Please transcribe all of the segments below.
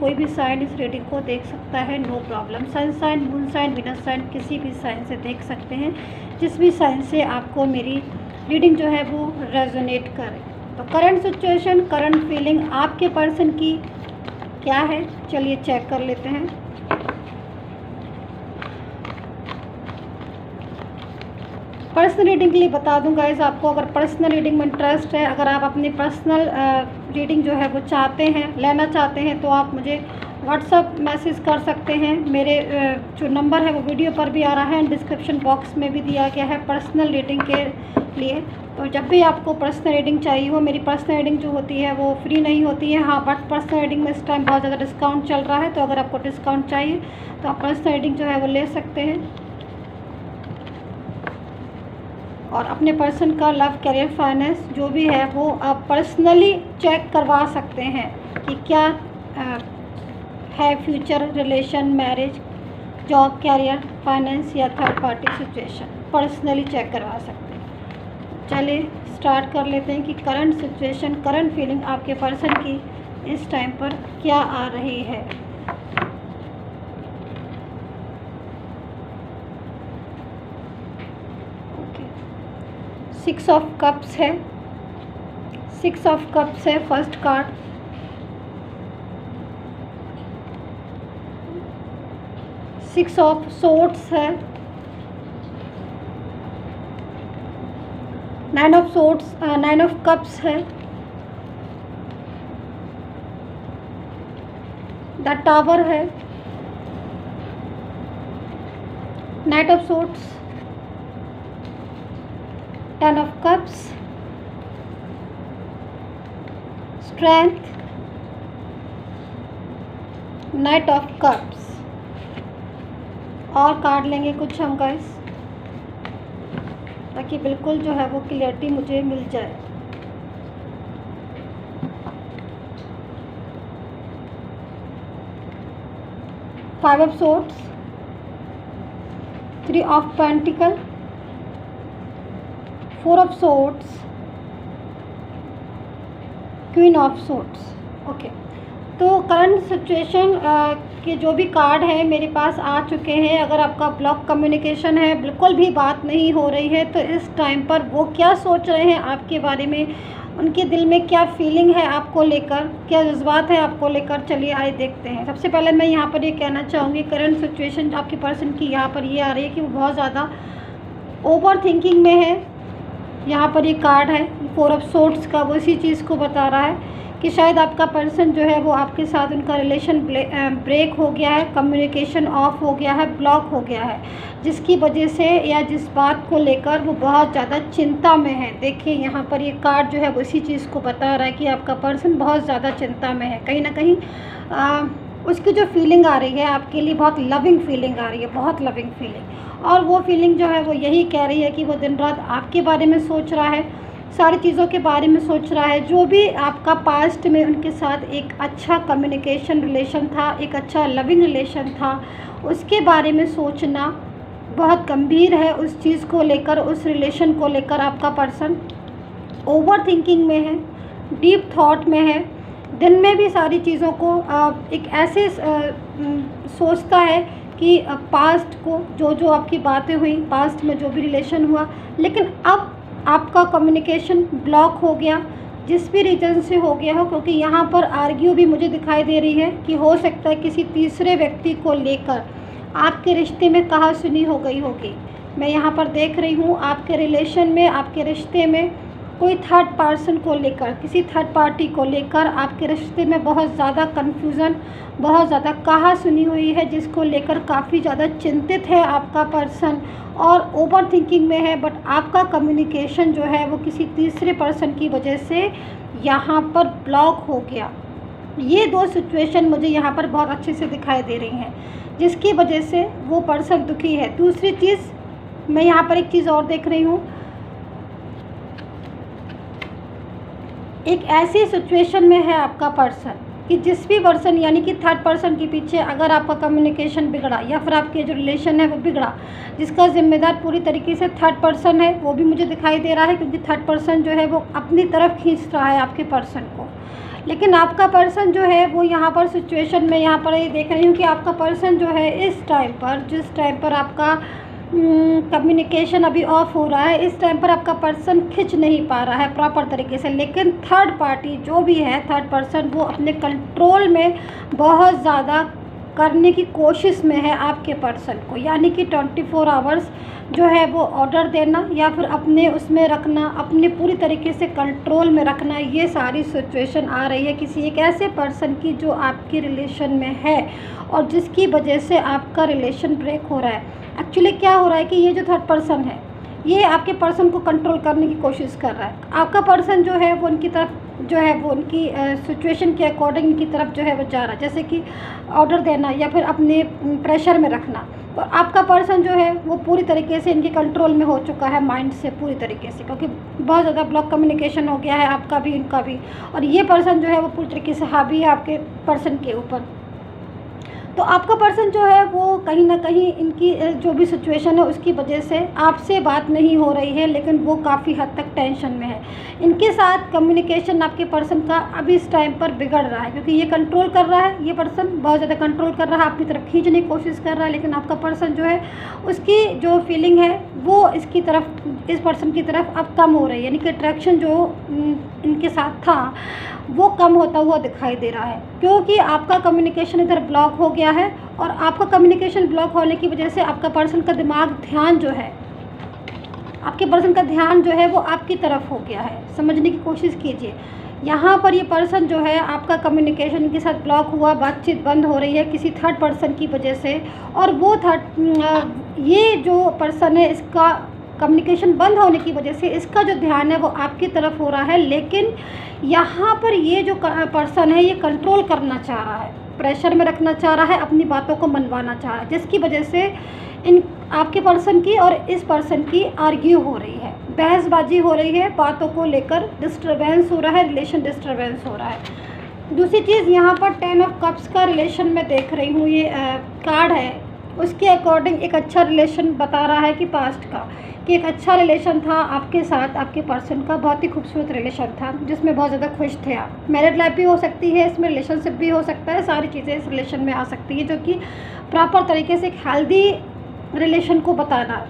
कोई भी साइन इस रीडिंग को देख सकता है, no problem. Sun sign, moon sign, Venus sign, किसी भी साइन से देख सकते हैं, जिस भी साइन से आपको मेरी रीडिंग जो है वो रेजोनेट करे। तो करंट सिचुएशन, करंट फीलिंग आपके पर्सन की क्या है, चलिए चेक कर लेते हैं। पर्सनल रीडिंग के लिए बता दूं गाइस आपको, अगर पर्सनल रीडिंग में इंटरेस्ट है, अगर आप अपनी पर्सनल रीडिंग जो है वो चाहते हैं, लेना चाहते हैं, तो आप मुझे व्हाट्सअप मैसेज कर सकते हैं। मेरे जो नंबर है वो वीडियो पर भी आ रहा है, डिस्क्रिप्शन बॉक्स में भी दिया गया है पर्सनल रीडिंग के लिए। तो जब भी आपको पर्सनल रीडिंग चाहिए हो, मेरी पर्सनल रीडिंग जो होती है वो फ्री नहीं होती है, हाँ, बट पर्सनल रीडिंग में इस टाइम बहुत ज़्यादा डिस्काउंट चल रहा है, तो अगर आपको डिस्काउंट चाहिए तो आप पर्सनल रीडिंग जो है वो ले सकते हैं और अपने पर्सन का लव, करियर, फाइनेंस जो भी है वो आप पर्सनली चेक करवा सकते हैं कि क्या है future relation, marriage, job, career, finance या third party situation, personally check करवा सकते हैं। चलिए स्टार्ट कर लेते हैं कि करंट सिचुएशन, करंट फीलिंग आपके पर्सन की इस टाइम पर क्या आ रही है। सिक्स ऑफ कप्स है, सिक्स ऑफ कप्स है first card. Six of swords है, nine of swords, nine of cups है, द टावर है, night of swords, ten of cups, strength, night of cups. और कार्ड लेंगे कुछ हम गाइस, ताकि बिल्कुल जो है वो क्लियरिटी मुझे मिल जाए। Five of swords, three of pentacle, four of swords, queen of swords. Okay, तो करंट सिचुएशन के जो भी कार्ड हैं मेरे पास आ चुके हैं। अगर आपका ब्लॉक कम्युनिकेशन है, बिल्कुल भी बात नहीं हो रही है, तो इस टाइम पर वो क्या सोच रहे हैं आपके बारे में, उनके दिल में क्या फीलिंग है आपको लेकर, क्या जज्बात है आपको लेकर, चलिए आइए देखते हैं। सबसे पहले मैं यहाँ पर ये कहना चाहूँगी, करंट सिचुएशन आपके पर्सन की यहाँ पर ये आ रही है कि वो बहुत ज़्यादा ओवर थिंकिंग में है। यहाँ पर ये कार्ड है फोर ऑफ सोर्ड्स का, वो इसी चीज़ को बता रहा है कि शायद आपका पर्सन जो है वो आपके साथ उनका रिलेशन ब्रेक हो गया है, कम्युनिकेशन ऑफ हो गया है, ब्लॉक हो गया है, जिसकी वजह से या जिस बात को लेकर वो बहुत ज़्यादा चिंता में है। देखिए यहाँ पर ये कार्ड जो है वो इसी चीज़ को बता रहा है कि आपका पर्सन बहुत ज़्यादा चिंता में है। कहीं ना कहीं उसकी जो फीलिंग आ रही है आपके लिए बहुत लविंग फीलिंग आ रही है, बहुत लविंग फीलिंग। और वो फीलिंग जो है वो यही कह रही है कि वो दिन रात आपके बारे में सोच रहा है, सारी चीज़ों के बारे में सोच रहा है। जो भी आपका पास्ट में उनके साथ एक अच्छा कम्युनिकेशन रिलेशन था, एक अच्छा लविंग रिलेशन था, उसके बारे में सोचना बहुत गंभीर है। उस चीज़ को लेकर, उस रिलेशन को लेकर आपका पर्सन ओवर थिंकिंग में है, डीप थॉट में है। दिन में भी सारी चीज़ों को एक ऐसे सोचता है कि पास्ट को, जो जो आपकी बातें हुई, पास्ट में जो भी रिलेशन हुआ, लेकिन अब आपका कम्युनिकेशन ब्लॉक हो गया, जिस भी रीज़न से हो गया हो, क्योंकि यहाँ पर आर्ग्यू भी मुझे दिखाई दे रही है कि हो सकता है किसी तीसरे व्यक्ति को लेकर आपके रिश्ते में कहासुनी हो गई होगी। मैं यहाँ पर देख रही हूँ आपके रिलेशन में, आपके रिश्ते में कोई थर्ड पर्सन को लेकर, किसी थर्ड पार्टी को लेकर आपके रिश्ते में बहुत ज़्यादा कन्फ्यूज़न, बहुत ज़्यादा कहासुनी हुई है, जिसको लेकर काफ़ी ज़्यादा चिंतित है आपका पर्सन और ओवर थिंकिंग में है। बट आपका कम्युनिकेशन जो है वो किसी तीसरे पर्सन की वजह से यहाँ पर ब्लॉक हो गया। ये दो सिचुएशन मुझे यहाँ पर बहुत अच्छे से दिखाई दे रही हैं, जिसकी वजह से वो पर्सन दुखी है। दूसरी चीज़, मैं यहाँ पर एक चीज़ और देख रही हूँ, एक ऐसी सिचुएशन में है आपका पर्सन कि जिस भी पर्सन यानी कि थर्ड पर्सन के पीछे अगर आपका कम्युनिकेशन बिगड़ा या फिर आपके जो रिलेशन है वो बिगड़ा, जिसका जिम्मेदार पूरी तरीके से थर्ड पर्सन है, वो भी मुझे दिखाई दे रहा है, क्योंकि थर्ड पर्सन जो है वो अपनी तरफ खींच रहा है आपके पर्सन को। लेकिन आपका पर्सन जो है वो यहाँ पर सिचुएशन में, यहाँ पर ये देख रही हूँ कि आपका पर्सन जो है इस टाइम पर, जिस टाइम पर आपका कम्युनिकेशन अभी ऑफ हो रहा है, इस टाइम पर आपका पर्सन खिंच नहीं पा रहा है प्रॉपर तरीके से। लेकिन थर्ड पार्टी जो भी है, थर्ड पर्सन, वो अपने कंट्रोल में बहुत ज़्यादा करने की कोशिश में है आपके पर्सन को, यानी कि 24 आवर्स जो है वो ऑर्डर देना या फिर अपने उसमें रखना, अपने पूरी तरीके से कंट्रोल में रखना, ये सारी सिचुएशन आ रही है किसी एक ऐसे पर्सन की जो आपके रिलेशन में है और जिसकी वजह से आपका रिलेशन ब्रेक हो रहा है। एक्चुअली क्या हो रहा है कि ये जो थर्ड पर्सन है ये आपके पर्सन को कंट्रोल करने की कोशिश कर रहा है। आपका पर्सन जो है वो उनकी तरफ जो है वो उनकी सिचुएशन के अकॉर्डिंग इनकी तरफ जो है वो जा रहा है, जैसे कि ऑर्डर देना या फिर अपने प्रेशर में रखना। और आपका पर्सन जो है वो पूरी तरीके से इनके कंट्रोल में हो चुका है माइंड से पूरी तरीके से, क्योंकि बहुत ज़्यादा ब्लॉक कम्युनिकेशन हो गया है आपका भी इनका भी। और ये पर्सन जो है वो पूरी तरीके से हावी है आपके पर्सन के ऊपर। तो आपका पर्सन जो है वो कहीं ना कहीं इनकी जो भी सिचुएशन है उसकी वजह से आपसे बात नहीं हो रही है, लेकिन वो काफ़ी हद तक टेंशन में है। इनके साथ कम्युनिकेशन आपके पर्सन का अभी इस टाइम पर बिगड़ रहा है, क्योंकि ये कंट्रोल कर रहा है, ये पर्सन बहुत ज़्यादा कंट्रोल कर रहा है, अपनी तरफ खींचने की कोशिश कर रहा है। लेकिन आपका पर्सन जो है उसकी जो फीलिंग है वो इसकी तरफ, इस पर्सन की तरफ अब कम हो रही है, यानी कि अट्रैक्शन जो इनके साथ था वो कम होता हुआ दिखाई दे रहा है, क्योंकि आपका कम्युनिकेशन इधर ब्लॉक हो गया है। और आपका कम्युनिकेशन ब्लॉक होने की वजह से आपका पर्सन का दिमाग, ध्यान जो है, आपके पर्सन का ध्यान जो है वो आपकी तरफ हो गया है। समझने की कोशिश कीजिए, यहाँ पर ये पर्सन जो है आपका कम्युनिकेशन के साथ ब्लॉक हुआ, बातचीत बंद हो रही है किसी थर्ड पर्सन की वजह से। और वो ये जो पर्सन है इसका कम्युनिकेशन बंद होने की वजह से इसका जो ध्यान है वो आपकी तरफ हो रहा है। लेकिन यहाँ पर ये जो पर्सन है ये कंट्रोल करना चाह रहा है, प्रेशर में रखना चाह रहा है, अपनी बातों को मनवाना चाह रहा है, जिसकी वजह से इन आपके पर्सन की और इस पर्सन की आर्ग्यू हो रही है, बहसबाजी हो रही है, बातों को लेकर डिस्टर्बेंस हो रहा है, रिलेशन डिस्टर्बेंस हो रहा है। दूसरी चीज़ यहाँ पर 10 ऑफ कप्स का रिलेशन में देख रही हूँ, ये कार्ड है, उसके अकॉर्डिंग एक अच्छा रिलेशन बता रहा है कि पास्ट का, कि एक अच्छा रिलेशन था आपके साथ, आपके पर्सन का बहुत ही खूबसूरत रिलेशन था जिसमें बहुत ज़्यादा खुश थे आप। मैरिड लाइफ भी हो सकती है इसमें, रिलेशनशिप भी हो सकता है, सारी चीज़ें इस रिलेशन में आ सकती है, जो कि प्रॉपर तरीके से एक हेल्दी रिलेशन को बताना।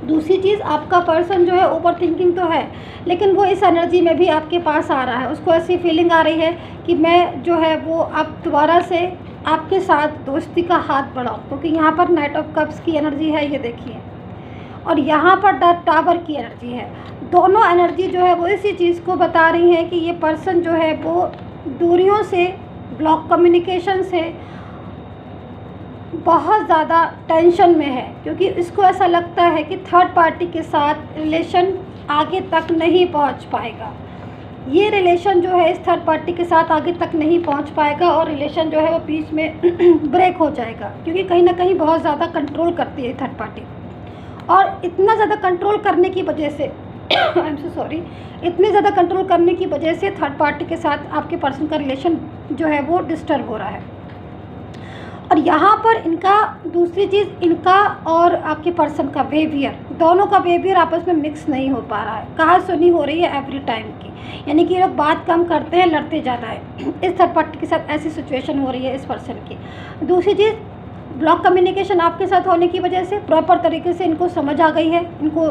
दूसरी चीज़, आपका पर्सन जो है ओवर थिंकिंग तो है, लेकिन वो इस एनर्जी में भी आपके पास आ रहा है। उसको ऐसी फीलिंग आ रही है कि मैं जो है वो अब दोबारा से आपके साथ दोस्ती का हाथ बढ़ाऊँ, क्योंकि यहाँ पर नाइट ऑफ कप्स की एनर्जी है, ये देखिए, और यहाँ पर द टावर की एनर्जी है। दोनों एनर्जी जो है वो इसी चीज़ को बता रही है कि ये पर्सन जो है वो दूरियों से, ब्लॉक कम्युनिकेशन से बहुत ज़्यादा टेंशन में है, क्योंकि इसको ऐसा लगता है कि थर्ड पार्टी के साथ रिलेशन आगे तक नहीं पहुंच पाएगा। ये रिलेशन जो है इस थर्ड पार्टी के साथ आगे तक नहीं पहुंच पाएगा और रिलेशन जो है वो बीच में ब्रेक हो जाएगा, क्योंकि कहीं ना कहीं बहुत ज़्यादा कंट्रोल करती है थर्ड पार्टी। और इतना ज़्यादा कंट्रोल करने की वजह से आई एम सो सॉरी, इतनी ज़्यादा कंट्रोल करने की वजह से थर्ड पार्टी के साथ आपके पर्सन का रिलेशन जो है वो डिस्टर्ब हो रहा है। और यहाँ पर इनका, दूसरी चीज़, इनका और आपके पर्सन का बिहेवियर, दोनों का बिहेवियर आपस में मिक्स नहीं हो पा रहा है, कहा सुनी हो रही है एवरी टाइम की, यानी कि ये लोग बात कम करते हैं, लड़ते ज़्यादा है। इस थर्ड पार्टी के साथ ऐसी सिचुएशन हो रही है इस पर्सन की। दूसरी चीज़, ब्लॉक कम्युनिकेशन आपके साथ होने की वजह से प्रॉपर तरीके से इनको समझ आ गई है, इनको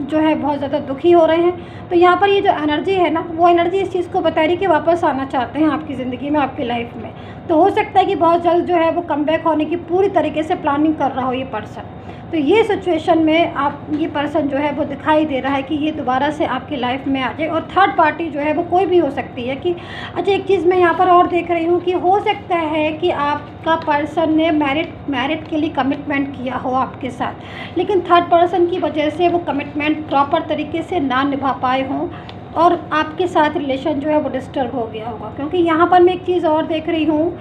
जो है बहुत ज़्यादा दुखी हो रहे हैं। तो यहाँ पर ये जो एनर्जी है ना, वो एनर्जी इस चीज़ को बता रही कि वापस आना चाहते हैं आपकी ज़िंदगी में, आपकी लाइफ में। तो हो सकता है कि बहुत जल्द जो है वो कमबैक होने की पूरी तरीके से प्लानिंग कर रहा हो ये पर्सन। तो ये सिचुएशन में आप, ये पर्सन जो है वो दिखाई दे रहा है कि ये दोबारा से आपकी लाइफ में आ जाए। और थर्ड पार्टी जो है वो कोई भी हो सकती है। कि अच्छा, एक चीज़ मैं यहाँ पर और देख रही हूँ कि हो सकता है कि आपका पर्सन ने मैरिड के लिए कमिटमेंट किया हो आपके साथ, लेकिन थर्ड पर्सन की वजह से वो कमिटमेंट प्रॉपर तरीके से ना निभा पाए हों और आपके साथ रिलेशन जो है वो डिस्टर्ब हो गया होगा। क्योंकि यहाँ पर मैं एक चीज़ और देख रही हूँ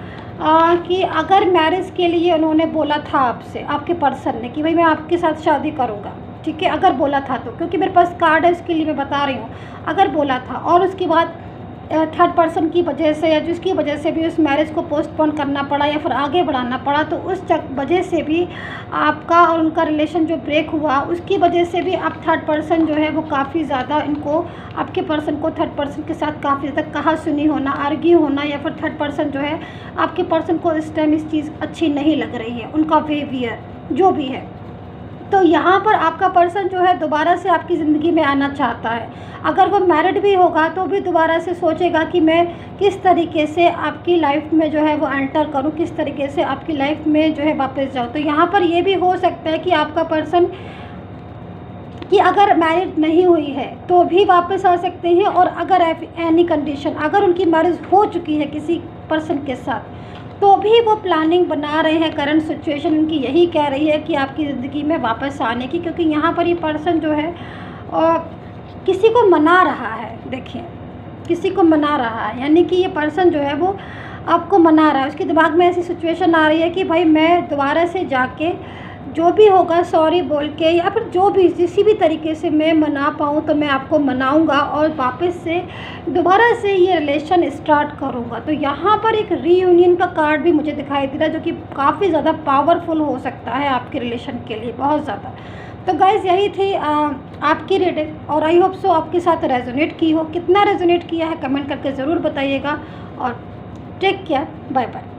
कि अगर मैरिज के लिए उन्होंने बोला था आपसे, आपके पर्सन ने, कि भाई मैं आपके साथ शादी करूँगा, ठीक है, अगर बोला था तो, क्योंकि मेरे पास कार्ड है इसके लिए मैं बता रही हूँ, अगर बोला था और उसके बाद थर्ड पर्सन की वजह से या जिसकी वजह से भी उस मैरिज को पोस्टपोन करना पड़ा या फिर आगे बढ़ाना पड़ा, तो उस वजह से भी आपका और उनका रिलेशन जो ब्रेक हुआ उसकी वजह से भी आप थर्ड पर्सन जो है वो काफ़ी ज़्यादा इनको, आपके पर्सन को थर्ड पर्सन के साथ काफ़ी ज़्यादा कहा सुनी होना, आर्ग्यू होना, या फिर थर्ड पर्सन जो है आपके पर्सन को इस टाइम इस चीज़ अच्छी नहीं लग रही है, उनका बिहेवियर जो भी है। तो यहाँ पर आपका पर्सन जो है दोबारा से आपकी ज़िंदगी में आना चाहता है। अगर वो मैरिड भी होगा तो भी दोबारा से सोचेगा कि मैं किस तरीके से आपकी लाइफ में जो है वो एंटर करूँ, किस तरीके से आपकी लाइफ में जो है वापस जाऊँ। तो यहाँ पर ये भी हो सकता है कि आपका पर्सन कि अगर मैरिड नहीं हुई है तो भी वापस आ सकते हैं, और अगर एनी कंडीशन अगर उनकी मैरिज हो चुकी है किसी पर्सन के साथ तो भी वो प्लानिंग बना रहे हैं। करंट सिचुएशन उनकी यही कह रही है कि आपकी ज़िंदगी में वापस आने की, क्योंकि यहाँ पर ये पर्सन जो है किसी को मना रहा है। देखिए, किसी को मना रहा है, यानी कि ये पर्सन जो है वो आपको मना रहा है। उसके दिमाग में ऐसी सिचुएशन आ रही है कि भाई मैं दोबारा से जाके जो भी होगा सॉरी बोल के, या फिर जो भी किसी भी तरीके से मैं मना पाऊँ तो मैं आपको मनाऊंगा और वापस से दोबारा से ये रिलेशन स्टार्ट करूंगा। तो यहाँ पर एक रीयूनियन का कार्ड भी मुझे दिखाई दे रहा है, जो कि काफ़ी ज़्यादा पावरफुल हो सकता है आपके रिलेशन के लिए, बहुत ज़्यादा। तो गाइज़ यही थी आपकी रीडिंग, और आई होप सो आपके साथ रेजोनेट की हो। कितना रेजोनेट किया है कमेंट करके ज़रूर बताइएगा, और टेक केयर, बाय बाय।